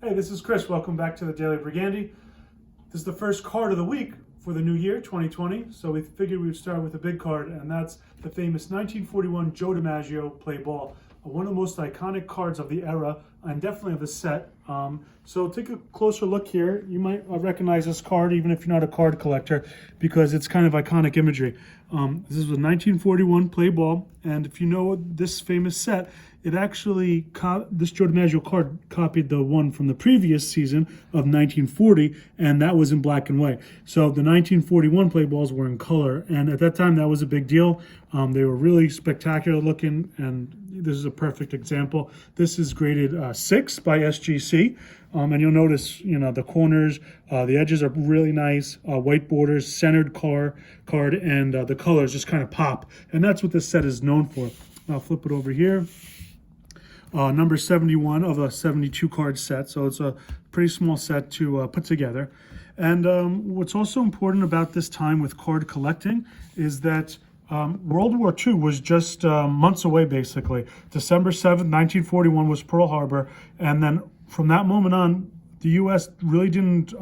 Hey, this is Chris. Welcome back to the Daily Brigandi. This is the first card of the week for the new year, 2020. So we figured we would start with a big card, and that's the famous 1941 Joe DiMaggio play ball. One of the most iconic cards of the era, and definitely of the set. So take a closer look here. You might recognize this card, even if you're not a card collector, because it's kind of iconic imagery. This is a 1941 play ball, and if you know this famous set, it actually, this Joe DiMaggio card copied the one from the previous season of 1940, and that was in black and white. So the 1941 play balls were in color, and at that time that was a big deal. They were really spectacular looking, and this is a perfect example. This is graded 6 by SGC, and you'll notice, the corners, the edges are really nice, white borders, centered card, and the colors just kind of pop, and that's what this set is known for. I'll flip it over here. Number 71 of a 72 card set, so it's a pretty small set to put together. And what's also important about this time with card collecting is that World War II was just months away, basically. December 7th, 1941 was Pearl Harbor, and then from that moment on, the U.S. really didn't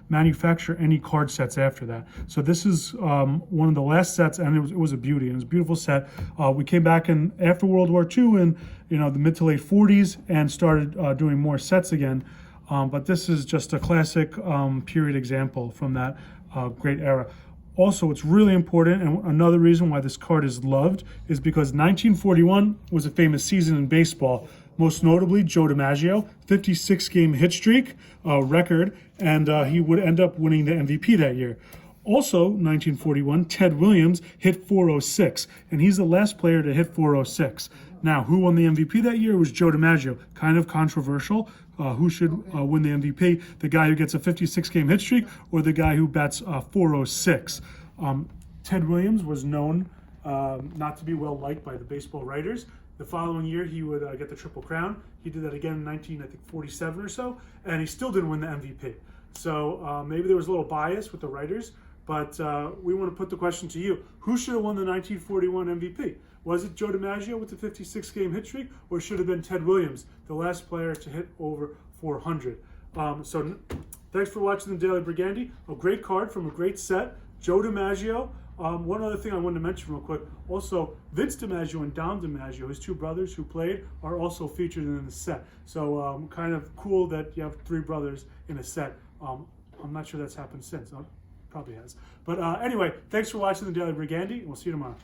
manufacture any card sets after that. So this is one of the last sets, and it was a beauty. And it was a beautiful set. We came back in after World War II in the mid to late 40s and started doing more sets again. But this is just a classic period example from that great era. Also, it's really important, and another reason why this card is loved is because 1941 was a famous season in baseball. Most notably, Joe DiMaggio, 56-game hit streak record, and he would end up winning the MVP that year. Also, 1941, Ted Williams hit 406, and he's the last player to hit 406. Now, who won the MVP that year? It was Joe DiMaggio. Kind of controversial. Who should win the MVP? The guy who gets a 56-game hit streak or the guy who bats 406? Ted Williams was known not to be well liked by the baseball writers. The following year, he would get the Triple Crown. He did that again in 1947 or so, and he still didn't win the MVP. So maybe there was a little bias with the writers, but we want to put the question to you. Who should have won the 1941 MVP? Was it Joe DiMaggio with the 56-game hit streak, or should have been Ted Williams, the last player to hit over 400? So thanks for watching the Daily Brigandi. A great card from a great set, Joe DiMaggio. One other thing I wanted to mention real quick, also Vince DiMaggio and Dom DiMaggio, his two brothers who played, are also featured in the set. So kind of cool that you have three brothers in a set. I'm not sure that's happened since. Probably has. But anyway, thanks for watching the Daily Brigandi, and we'll see you tomorrow.